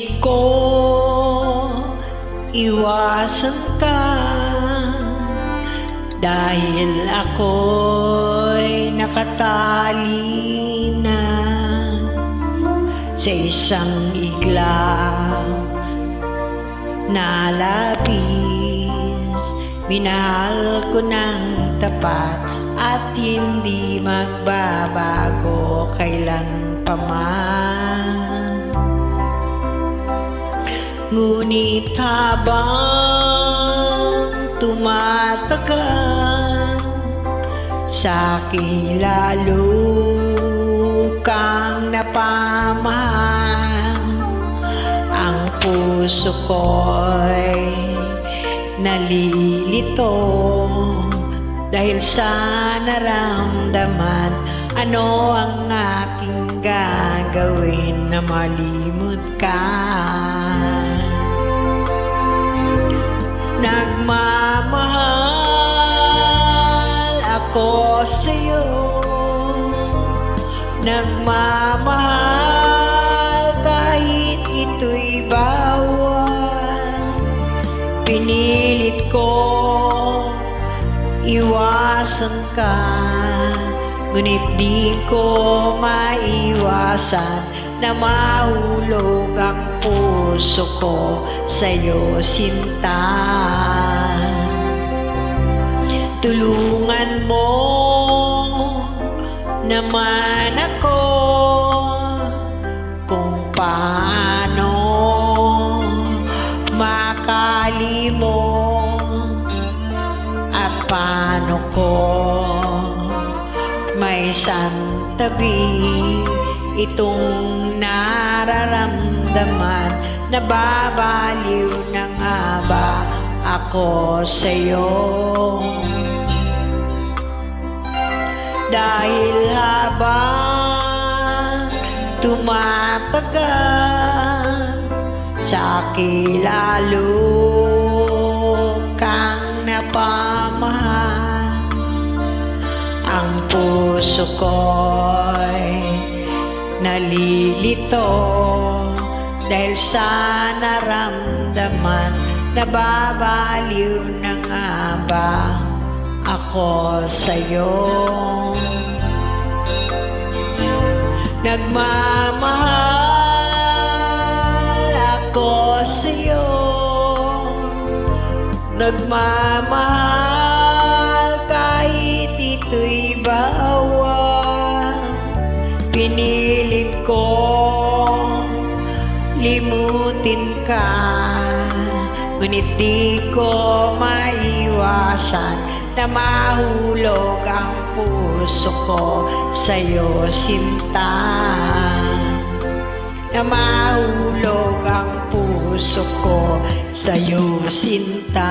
Pinilit ko iwasan ka dahil ako'y nakatali na sa isang iglaw na labis. Minahal ko ng tapat at hindi magbabago kailan pa man. Ngunit habang tumatagal, sa'kin lalo kang napamahal. Ang puso ko'y nalilito dahil sa naramdaman. Ano ang aking gagawin na malimot ka? Nagmamahal ako sa'yo, nagmamahal kahit ito'y bawal. Pinilit ko iwasan ka, ngunit di ko maiwasan na mahulog ang puso ko sa'yo, sinta. Tulungan mo naman ako kung paano makalimot at paano ko may santabi itong nararamdaman. Nababaliw na nga ba ako sa'yo? Dahil habang tumatagal, sa'kin lalo kang napamahal. Ang puso ko'y nalilito dahil sa naramdaman. Nababaliw na nga ba ako sa'yo? Nagmamahal ako sa'yo, nagmamahal kahit ito'y bawal. Pinilit ko limutin ka, ngunit di ko maiwasan na mahulog ang puso ko sa'yo, sinta. Na mahulog ang puso ko sa'yo, sinta.